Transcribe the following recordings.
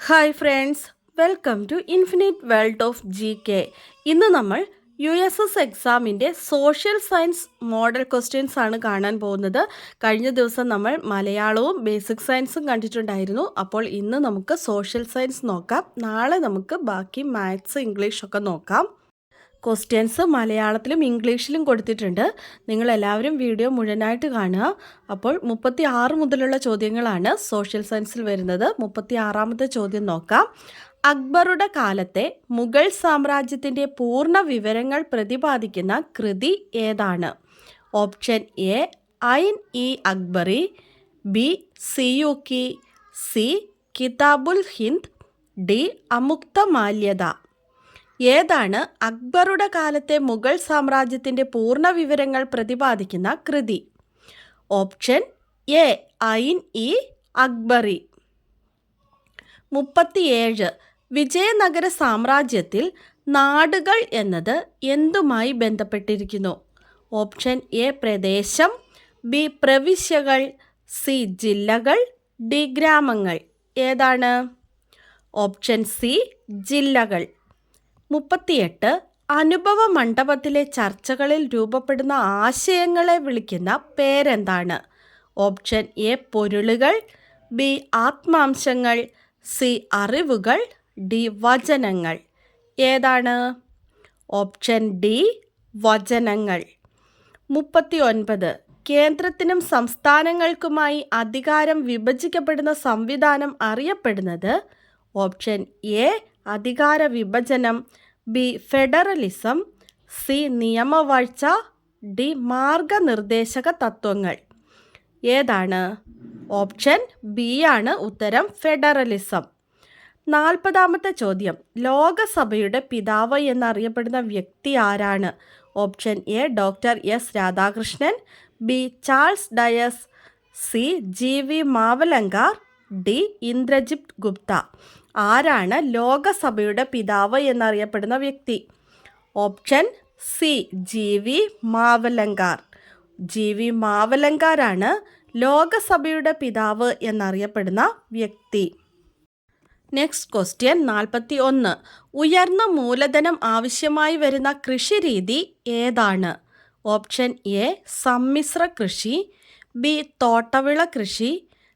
Hi friends, welcome to infinite world of GK. ഇന്ന് നമ്മൾ USS എക്സാമിൻ്റെ സോഷ്യൽ സയൻസ് മോഡൽ ക്വസ്റ്റ്യൻസ് ആണ് കാണാൻ പോകുന്നത്. കഴിഞ്ഞ ദിവസം നമ്മൾ മലയാളവും ബേസിക് സയൻസും കണ്ടിട്ടുണ്ടായിരുന്നു. അപ്പോൾ ഇന്ന് നമുക്ക് സോഷ്യൽ സയൻസ് നോക്കാം. നാളെ നമുക്ക് ബാക്കി മാത്സ്, ഇംഗ്ലീഷൊക്കെ നോക്കാം. ക്വസ്റ്റ്യൻസ് മലയാളത്തിലും ഇംഗ്ലീഷിലും കൊടുത്തിട്ടുണ്ട്. നിങ്ങളെല്ലാവരും വീഡിയോ മുഴുവനായിട്ട് കാണുക. അപ്പോൾ 36 മുതലുള്ള ചോദ്യങ്ങളാണ് സോഷ്യൽ സയൻസിൽ വരുന്നത്. 36ാമത്തെ ചോദ്യം നോക്കാം. അക്ബറുടെ കാലത്തെ മുഗൾ സാമ്രാജ്യത്തിൻ്റെ പൂർണ്ണ വിവരങ്ങൾ പ്രതിപാദിക്കുന്ന കൃതി ഏതാണ്? Option A Ain i Akbari, B Siyuki, C Kitabul Hind, D അമുക്ത മാല്യത. ഏതാണ് അക്ബറുടെ കാലത്തെ മുഗൾ സാമ്രാജ്യത്തിൻ്റെ പൂർണ്ണ വിവരങ്ങൾ പ്രതിപാദിക്കുന്ന കൃതി? Option A Ain i Akbari. 37. വിജയനഗര സാമ്രാജ്യത്തിൽ നാടുകൾ എന്നത് എന്തുമായി ബന്ധപ്പെട്ടിരിക്കുന്നു? ഓപ്ഷൻ എ പ്രദേശം, ബി പ്രവിശ്യകൾ, സി ജില്ലകൾ, ഡി ഗ്രാമങ്ങൾ. ഏതാണ്? ഓപ്ഷൻ സി ജില്ലകൾ. 38. അനുഭവ മണ്ഡപത്തിലെ ചർച്ചകളിൽ രൂപപ്പെടുന്ന ആശയങ്ങളെ വിളിക്കുന്ന പേരെന്താണ്? ഓപ്ഷൻ എ പൊരുളുകൾ, ബി ആത്മാംശങ്ങൾ, സി അറിവുകൾ, ഡി വചനങ്ങൾ. ഏതാണ്? ഓപ്ഷൻ ഡി വചനങ്ങൾ. 39. കേന്ദ്രത്തിനും സംസ്ഥാനങ്ങൾക്കുമായി അധികാരം വിഭജിക്കപ്പെടുന്ന സംവിധാനം അറിയപ്പെടുന്നത്? ഓപ്ഷൻ എ അധികാര വിഭജനം, ബി ഫെഡറലിസം, സി നിയമവാഴ്ച, ഡി മാർഗനിർദ്ദേശക തത്വങ്ങൾ. ഏതാണ്? ഓപ്ഷൻ ബി ആണ് ഉത്തരം, ഫെഡറലിസം. 40ാമത്തെ ചോദ്യം. ലോകസഭയുടെ പിതാവ് എന്നറിയപ്പെടുന്ന വ്യക്തി ആരാണ്? Option A doctor S Radhakrishnan, B Charles Dias, C GV Mavalankar, D Indrajit Gupta. ആരാണ് ലോകസഭയുടെ പിതാവ് എന്നറിയപ്പെടുന്ന വ്യക്തി? Option C GV Mavalankar. GV മാവലങ്കാരാണ് ലോകസഭയുടെ പിതാവ് എന്നറിയപ്പെടുന്ന വ്യക്തി. Next question 41. ഉയർന്ന മൂലധനം ആവശ്യമായി വരുന്ന കൃഷിരീതി ഏതാണ്? ഓപ്ഷൻ എ സമ്മിശ്ര കൃഷി, ബി തോട്ടവിള കൃഷി,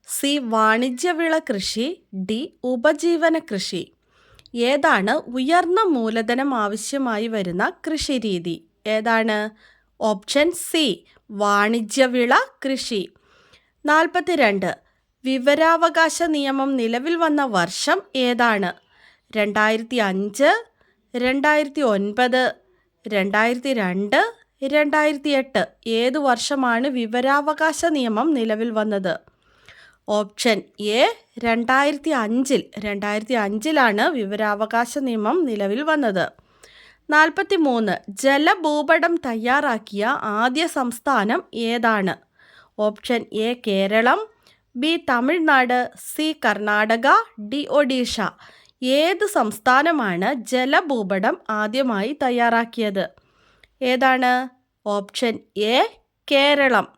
സി വാണിജ്യവിള കൃഷി, ഡി ഉപജീവന കൃഷി. ഏതാണ് ഉയർന്ന മൂലധനം ആവശ്യമായി വരുന്ന കൃഷിരീതി? ഏതാണ്? ഓപ്ഷൻ സി വാണിജ്യവിള കൃഷി. 42. വിവരാവകാശ നിയമം നിലവിൽ വന്ന വർഷം ഏതാണ്? 2005, 2009, 2002, 2008. ഏതു വർഷമാണ് വിവരാവകാശ നിയമം നിലവിൽ വന്നത്? Option A 2005. 2005 വിവരാവകാശ നിയമം നിലവിൽ വന്നത്. 43. ജലഭൂപടം തയ്യാറാക്കിയ ആദ്യ സംസ്ഥാനം ഏതാണ്? Option A Keralam, B Tamil Nadu, C Karnataka, D Odisha. ഏത് സംസ്ഥാനമാണ് ജലഭൂപടം ആദ്യമായി തയ്യാറാക്കിയത്? ഏതാണ്? Option A Keralam.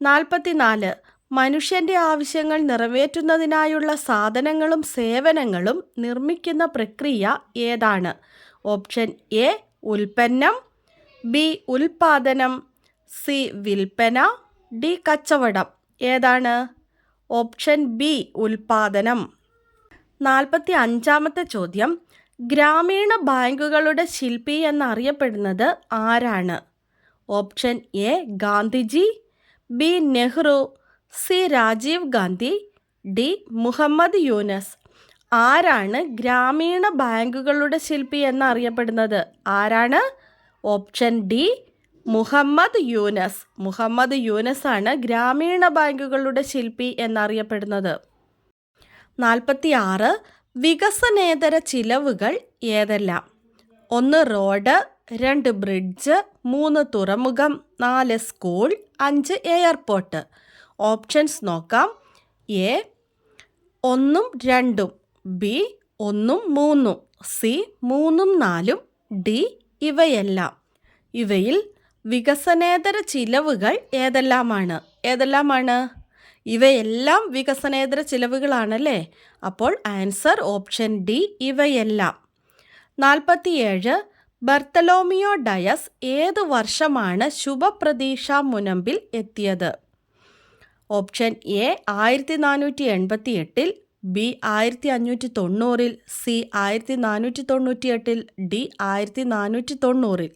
44. മനുഷ്യൻ്റെ ആവശ്യങ്ങൾ നിറവേറ്റുന്നതിനായുള്ള സാധനങ്ങളും സേവനങ്ങളും നിർമ്മിക്കുന്ന പ്രക്രിയ ഏതാണ്? ഓപ്ഷൻ എ ഉൽപ്പന്നം, ബി ഉൽപാദനം, സി വിൽപ്പന, ഡി കച്ചവടം. ഏതാണ്? ഓപ്ഷൻ ബി ഉൽപാദനം. 45ാമത്തെ ചോദ്യം. ഗ്രാമീണ ബാങ്കുകളുടെ ശില്പി എന്നറിയപ്പെടുന്നത് ആരാണ്? Option A Gandhiji, B Nehru, C Rajiv Gandhi, D Muhammad Yunus. ആരാണ് ഗ്രാമീണ ബാങ്കുകളുടെ ശില്പി എന്നറിയപ്പെടുന്നത്? ആരാണ്? Option D Muhammad Yunus. മുഹമ്മദ് യൂനസ് ആണ് ഗ്രാമീണ ബാങ്കുകളുടെ ശില്പി എന്നറിയപ്പെടുന്നത്. 46. വികസനേതര ചിലവുകൾ ഏതെല്ലാം? 1 റോഡ്, 2 ബ്രിഡ്ജ്, 3 തുറമുഖം, 4 സ്കൂൾ, 5 എയർപോർട്ട്. ഓപ്ഷൻസ് നോക്കാം. എ 1ഉം 2ഉം, ബി 1ഉം 3ഉം, സി 3ഉം 4ഉം, ഡി ഇവയെല്ലാം. ഇവയിൽ വികസനേതര ചിലവുകൾ ഏതെല്ലാമാണ്? ഇവയെല്ലാം വികസനേതര ചിലവുകളാണല്ലേ. അപ്പോൾ ആൻസർ ഓപ്ഷൻ ഡി ഇവയെല്ലാം. 47 ബർത്തലോമിയോ ഡയസ് ഏതു വർഷമാണ് ശുഭപ്രതീക്ഷ മുനമ്പിൽ എത്തിയത്? Option A 1488, B 1590, C 1498, D 1490.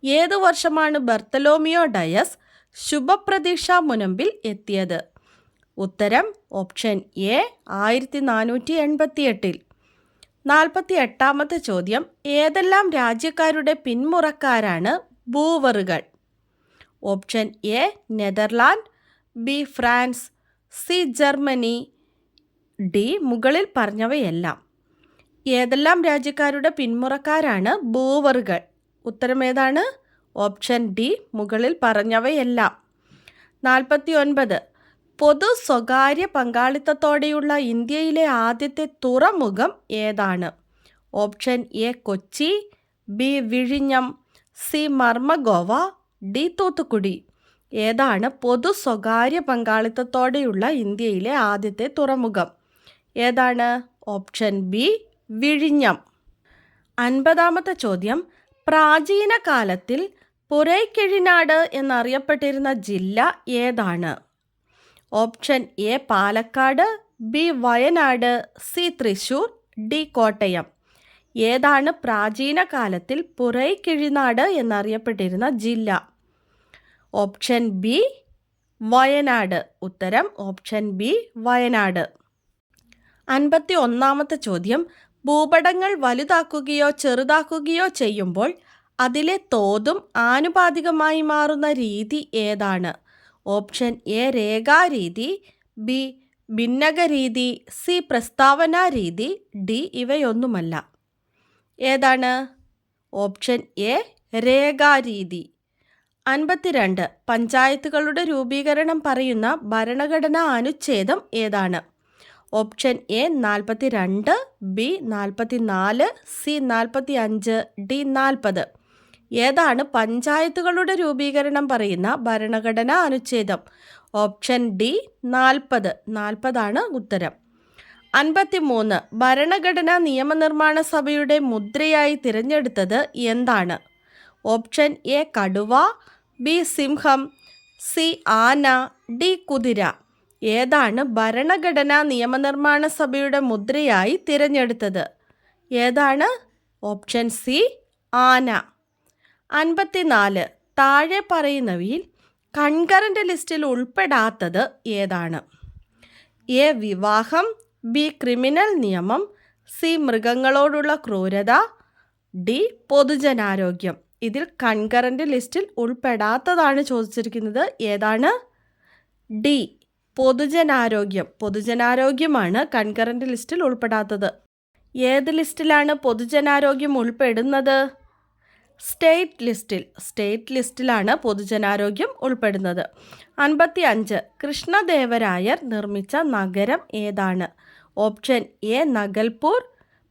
ഏതു വർഷമാണ് ബർത്തലോമിയോ ഡയസ് ശുഭപ്രതീക്ഷ മുനമ്പിൽ എത്തിയത്? ഉത്തരം ഓപ്ഷൻ എ 1488. 48ാമത്തെ ചോദ്യം, ഏതെല്ലാം രാജ്യക്കാരുടെ പിന്മുറക്കാരാണ് ബൂവറുകൾ? Option A Netherland, B France, C Germany, D മുകളിൽ പറഞ്ഞവയെല്ലാം. ഏതെല്ലാം രാജ്യക്കാരുടെ പിന്മുറക്കാരാണ് ബൂവറുകൾ? ഉത്തരം ഏതാണ്? ഓപ്ഷൻ ഡി മുകളിൽ പറഞ്ഞവയെല്ലാം. 49 പൊതു സ്വകാര്യ പങ്കാളിത്തത്തോടെയുള്ള ഇന്ത്യയിലെ ആദ്യത്തെ തുറമുഖം ഏതാണ്? ഓപ്ഷൻ എ കൊച്ചി, ബി വിഴിഞ്ഞം, സി മർമഗോവ, ഡി തൂത്തുക്കുടി. ഏതാണ് പൊതു സ്വകാര്യ പങ്കാളിത്തത്തോടെയുള്ള ഇന്ത്യയിലെ ആദ്യത്തെ തുറമുഖം? ഏതാണ്? ഓപ്ഷൻ ബി വിഴിഞ്ഞം. 50ാമത്തെ ചോദ്യം, പ്രാചീന കാലത്തിൽ പുരൈക്കിഴിനാട് എന്നറിയപ്പെട്ടിരുന്ന ജില്ല ഏതാണ്? Option A Palakkad, B Wayanad, C Thrissur, D Kottayam. ഏതാണ് പ്രാചീന കാലത്തിൽ പുരൈക്കിഴിനാട് എന്നറിയപ്പെട്ടിരുന്ന ജില്ല? Option B Wayanad. ഉത്തരം ഓപ്ഷൻ ബി വയനാട്. 51ാമത്തെ ചോദ്യം, ഭൂപടങ്ങൾ വലുതാക്കുകയോ ചെറുതാക്കുകയോ ചെയ്യുമ്പോൾ അതിലെ തോതും ആനുപാതികമായി മാറുന്ന രീതി ഏതാണ്? ഓപ്ഷൻ എ രേഖാരീതി, ബി ഭിന്നകരീതി, സി പ്രസ്താവനാ രീതി, ഡി ഇവയൊന്നുമല്ല. ഏതാണ്? Option A രേഖാരീതി. 52 പഞ്ചായത്തുകളുടെ രൂപീകരണം പറയുന്ന ഭരണഘടനാ അനുച്ഛേദം ഏതാണ്? Option A 42, B 44, C 45, D 40. ഏതാണ് പഞ്ചായത്തുകളുടെ രൂപീകരണം പറയുന്ന ഭരണഘടനാ അനുച്ഛേദം? Option D 40. 40 ഉത്തരം. 53 ഭരണഘടനാ നിയമനിർമ്മാണ സഭയുടെ മുദ്രയായി തിരഞ്ഞെടുത്തത് എന്താണ്? ഓപ്ഷൻ എ കടുവ, ബി സിംഹം, സി ആന, ഡി കുതിര. ഏതാണ് ഭരണഘടനാ നിയമനിർമ്മാണ സഭയുടെ മുദ്രയായി തിരഞ്ഞെടുത്തത്? ഏതാണ്? ഓപ്ഷൻ സി ആന. 54 താഴെ പറയുന്നവയിൽ കൺകറന്റ് ലിസ്റ്റിൽ ഉൾപ്പെടാത്തത് ഏതാണ്? എ വിവാഹം, ബി ക്രിമിനൽ നിയമം, സി മൃഗങ്ങളോടുള്ള ക്രൂരത, ഡി പൊതുജനാരോഗ്യം. ഇതിൽ കൺകറന്റ് ലിസ്റ്റിൽ ഉൾപ്പെടാത്തതാണ് ചോദിച്ചിരിക്കുന്നത്. ഏതാണ്? ഡി പൊതുജനാരോഗ്യം. പൊതുജനാരോഗ്യമാണ് കൺകറന്റ് ലിസ്റ്റിൽ ഉൾപ്പെടാത്തത്. ഏത് ലിസ്റ്റിലാണ് പൊതുജനാരോഗ്യം ഉൾപ്പെടുന്നത്? സ്റ്റേറ്റ് ലിസ്റ്റിലാണ് പൊതുജനാരോഗ്യം ഉൾപ്പെടുന്നത്. 55 കൃഷ്ണദേവരായർ നിർമ്മിച്ച നഗരം ഏതാണ്? Option A Nagalpur,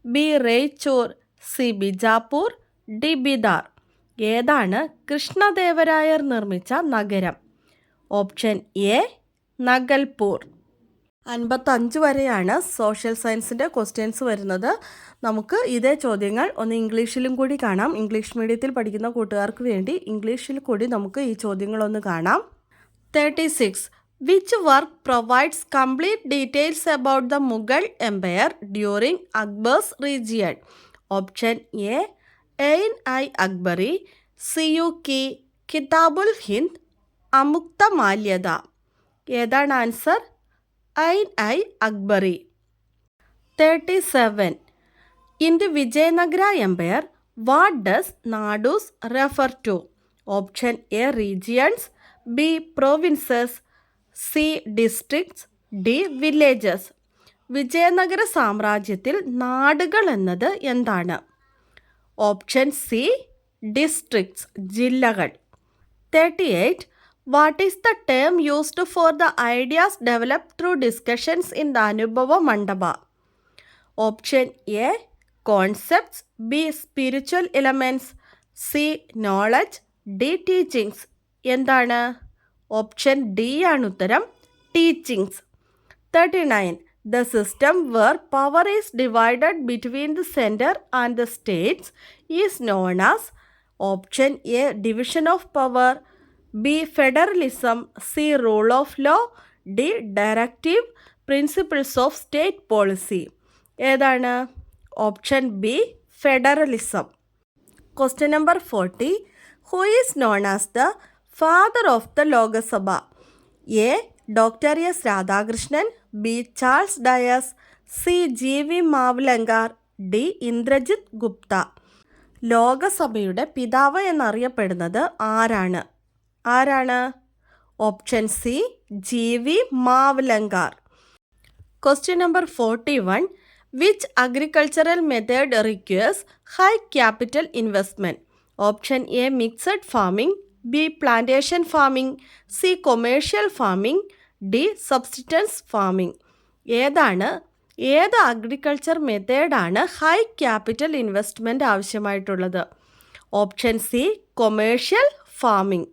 B Raichur, C Bijapur, D Bidar. ഏതാണ് കൃഷ്ണദേവരായർ നിർമ്മിച്ച നഗരം? Option A നഗൽപൂർ. 55 വരെയാണ് സോഷ്യൽ സയൻസിൻ്റെ ക്വസ്റ്റ്യൻസ് വരുന്നത്. നമുക്ക് ഇതേ ചോദ്യങ്ങൾ ഒന്ന് ഇംഗ്ലീഷിലും കൂടി കാണാം. ഇംഗ്ലീഷ് മീഡിയത്തിൽ പഠിക്കുന്ന കൂട്ടുകാർക്ക് വേണ്ടി ഇംഗ്ലീഷിൽ കൂടി നമുക്ക് ഈ ചോദ്യങ്ങളൊന്ന് കാണാം. 36 which work provides complete details about the Mughal empire during Akbar's region? Option A Ain i Akbari, Siyuki, Kitabul Hind, Amuktamalyada. ഏതാണ് answer? Ain i Akbari. 37 in the Vijayanagara empire what does nadus refer to? Option A regions, B provinces, C districts, D villages. Vijayanagara സാമ്രാജ്യത്തിൽ നാടുകൾ എന്നത് എന്താണ്? Option C districts, ജില്ലകൾ. 38 what is the term used for the ideas developed through discussions in the Anubhava Mantapa? Option A concepts, B spiritual elements, C knowledge, D teachings. എന്താണ്? Option D ആണ് ഉത്തരം. teachings. 39. The system where power is divided between the center and the states is known as option A. Division of power, B. Federalism, C. Rule of law, D. Directive principles of state policy. ഏതാണ്? Option B federalism. Question number 40. Who is known as the father of the Lok Sabha? A. Dr. S. Radhakrishnan, B. Charles Dias, C. G.V. Mavlankar, D. Indrajit Gupta. ലോകസഭയുടെ പിതാവ് എന്നറിയപ്പെടുന്നത് ആരാണ്? Option C G.V. Mavlankar. Question number 41. Which agricultural method requires high capital investment? Option A. Mixed farming, B. Plantation farming, C. Commercial farming, D. Subsistence farming. ഏത് agriculture മെത്തേഡാണ് high capital investment ആവശ്യമായിട്ടുള്ളത്? Option C commercial farming.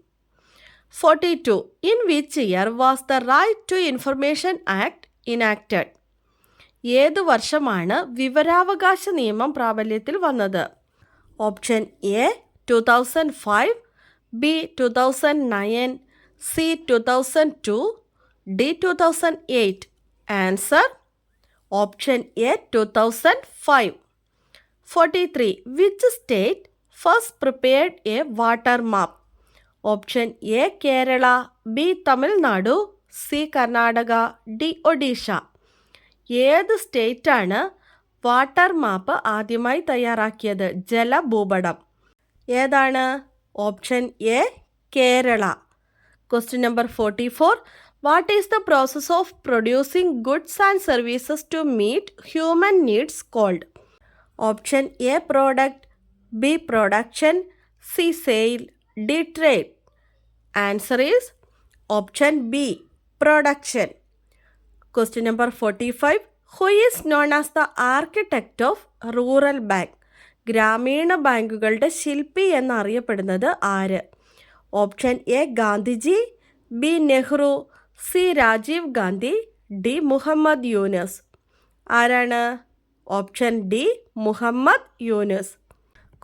42. In which year was the Right to Information Act enacted? ഏത് വർഷമാണ് വിവരാവകാശ നിയമം പ്രാബല്യത്തിൽ വന്നത്? Option A 2005, B 2009, C 2002, D 2008. Answer option A 2005. 43. Which state first prepared a water map? Option A Kerala, B Tamil Nadu, C Karnataka, D Odisha. ഏത് സ്റ്റേറ്റാണ് water മാപ്പ് ആദ്യമായി തയ്യാറാക്കിയത്? ജലഭൂപടം. ഏതാണ്? Option A Kerala. Question number 44. What is the process of producing goods and services to meet human needs called? Option A. Product, B. Production, C. Sale, D. Trade. Answer is option B. Production. Question number 45. Who is known as the architect of rural bank? ഗ്രാമീണ ബാങ്കുകളുടെ ശില്പി എന്നറിയപ്പെടുന്നത് ആര്? Option A Gandhiji, B Nehru, C Rajiv Gandhi, D Muhammad Yunus. ആരാണ്? Option D Muhammad Yunus.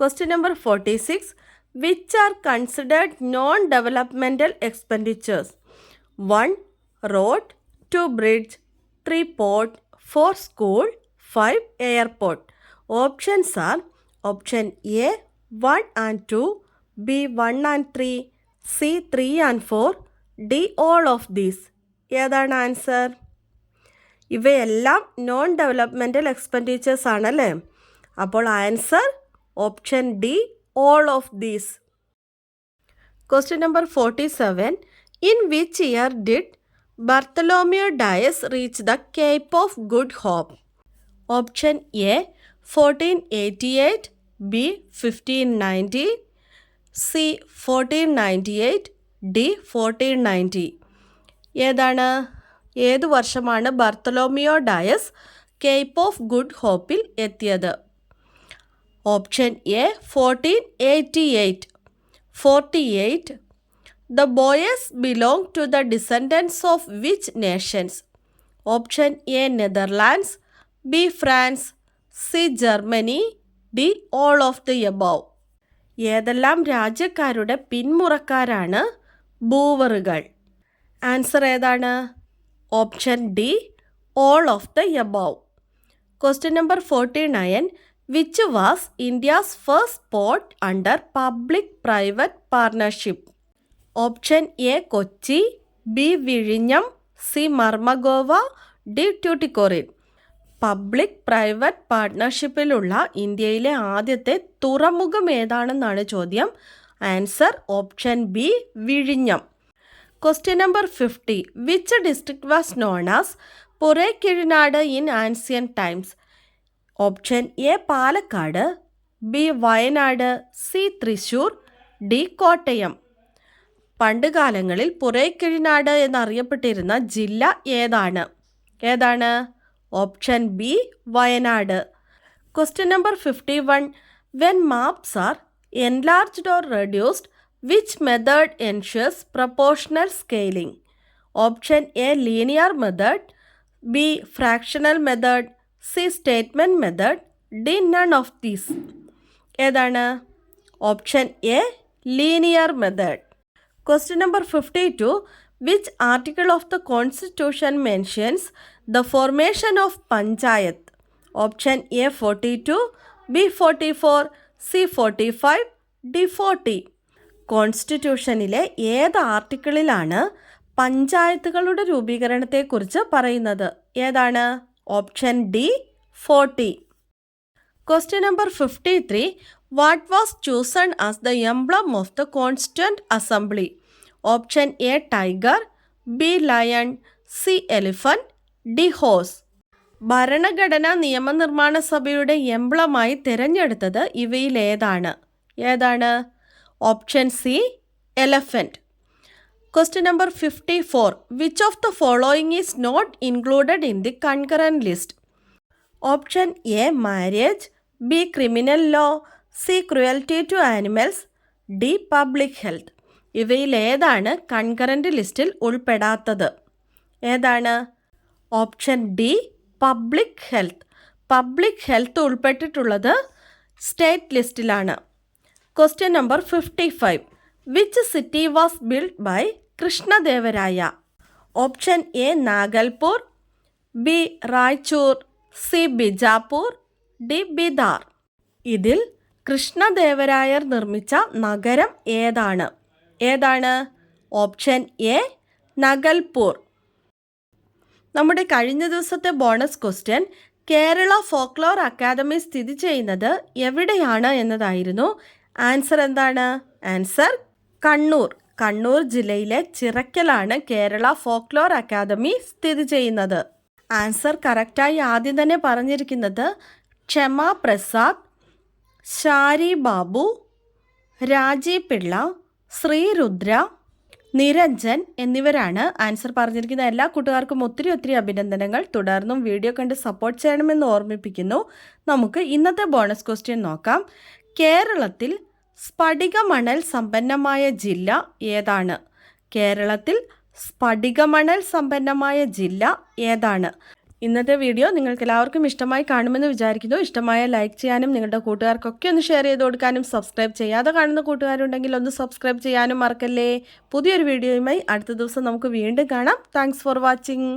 Question number 46. Which are considered non-developmental expenditures? 1. Road, 2. Bridge, 3. Port, 4. School, 5. Airport. Options are option A 1 and 2, B 1 and 3, C 3 and 4, D all of these. ഏതാണ് answer? ഇവയെല്ലാം non developmental expenditures ആണല്ലേ. അപ്പോൾ answer option D all of these. Question number 47. In which year did Bartholomew Dias reach the Cape of Good Hope? Option A 1488, B 1590, C 1498, D 1490. ഏത് വർഷമാണ് Bartholomew Dias cape of good ഹോപ്പിൽ എത്തിയത്? Option A 1488. 48. The boys belong to the descendants of which nations? Option A Netherlands, B France, C Germany, D all of the above. ഏതെല്ലാം രാജ്യക്കാരുടെ പിന്മുറക്കാരാണ് ബൂവറുകൾ? Answer ഏതാണ്? Option D all of the above. Question number 49. Which was India's first port under public-private partnership? Option A Kochi, B വിഴിഞ്ഞം, C Marmagoa, D Tuticorin. Public private പാർട്ട്ണർഷിപ്പിലുള്ള ഇന്ത്യയിലെ ആദ്യത്തെ തുറമുഖം ഏതാണെന്നാണ് ചോദ്യം. ആൻസർ ഓപ്ഷൻ ബി വിഴിഞ്ഞം. Question number 50. Which district was known as Purakkizhinad in ancient times? Option A Palakkad, B Wayanad, C Thrissur, D Kottayam. പണ്ടുകാലങ്ങളിൽ പുരേക്കിഴിനാട് എന്നറിയപ്പെട്ടിരുന്ന ജില്ല ഏതാണ്? Option B Wayanad. Question number 51. When maps are enlarged or reduced, which method ensures proportional scaling? Option A linear method, B fractional method, C statement method, D none of these. ഏതാണ്? Option A linear method. Question number 52. Which article of the constitution mentions the formation of panchayat? Option A 42, B 44, C 45, D 40. കോൺസ്റ്റിറ്റ്യൂഷനിലെ ഏത് ആർട്ടിക്കിളിലാണ് പഞ്ചായത്തുകളുടെ രൂപീകരണത്തെക്കുറിച്ച് പറയുന്നത്? ഏതാണ്? Option D 40. Question number 53. What was chosen as the emblem of the constituent assembly? Option A tiger, B lion, C elephant, D horse. ഭരണഘടനാ നിയമനിർമ്മാണ സഭയുടെ എംബ്ലമായി തിരഞ്ഞെടുത്തത് ഇവയിലേതാണ്? ഏതാണ്? Option C elephant. Question number 54. Which of the following is not included in the concurrent list? Option A marriage, B criminal law, C cruelty to animals, D public health. ഇവയിൽ ഏതാണ് concurrent ലിസ്റ്റിൽ ഉൾപ്പെടാത്തത്? ഏതാണ്? Option D public health. Public health ഉൾപ്പെട്ടിട്ടുള്ളത് state ലിസ്റ്റിലാണ്. Question number 55. Which city was build by Krishnadevaraya? Option A നാഗൽപൂർ, B Raichur, C Bijapur, D Bidar. ഇതിൽ കൃഷ്ണദേവരായർ നിർമ്മിച്ച നഗരം ഏതാണ്? ഏതാണ്? Option A Nagalpur. നമ്മുടെ കഴിഞ്ഞ ദിവസത്തെ bonus question Kerala folklore academy സ്ഥിതി ചെയ്യുന്നത് എവിടെയാണ് എന്നതായിരുന്നു. ആൻസർ എന്താണ്? ആൻസർ കണ്ണൂർ. കണ്ണൂർ ജില്ലയിലെ ചിറക്കലാണ് കേരള ഫോക്ലോർ അക്കാദമി സ്ഥിതി ചെയ്യുന്നത്. ആൻസർ കറക്റ്റായി ആദ്യം തന്നെ പറഞ്ഞിരിക്കുന്നത് ക്ഷമ പ്രസാദ്, ഷാരി ബാബു, രാജീവ് പിള്ള, ശ്രീരുദ്ര, നിരഞ്ജൻ എന്നിവരാണ് ആൻസർ പറഞ്ഞിരിക്കുന്ന. എല്ലാ കൂട്ടുകാർക്കും ഒത്തിരി അഭിനന്ദനങ്ങൾ. തുടർന്നും വീഡിയോ കണ്ട് സപ്പോർട്ട് ചെയ്യണമെന്ന് ഓർമ്മിപ്പിക്കുന്നു. നമുക്ക് ഇന്നത്തെ ബോണസ് ക്വസ്റ്റ്യൻ നോക്കാം. കേരളത്തിൽ സ്ഫടികമണൽ സമ്പന്നമായ ജില്ല ഏതാണ്? കേരളത്തിൽ സ്ഫടികമണൽ സമ്പന്നമായ ജില്ല ഏതാണ്? ഇന്നത്തെ വീഡിയോ നിങ്ങൾക്ക് എല്ലാവർക്കും ഇഷ്ടമായി കാണുമെന്ന് വിചാരിക്കുന്നു. ഇഷ്ടമായ ലൈക്ക് ചെയ്യാനും നിങ്ങളുടെ കൂട്ടുകാർക്കൊക്കെ ഒന്ന് ഷെയർ ചെയ്ത് കൊടുക്കാനും സബ്സ്ക്രൈബ് ചെയ്യാതെ കാണുന്ന കൂട്ടുകാരുണ്ടെങ്കിൽ ഒന്ന് സബ്സ്ക്രൈബ് ചെയ്യാനും മറക്കല്ലേ. പുതിയൊരു വീഡിയോയുമായി അടുത്ത ദിവസം നമുക്ക് വീണ്ടും കാണാം. Thanks for watching.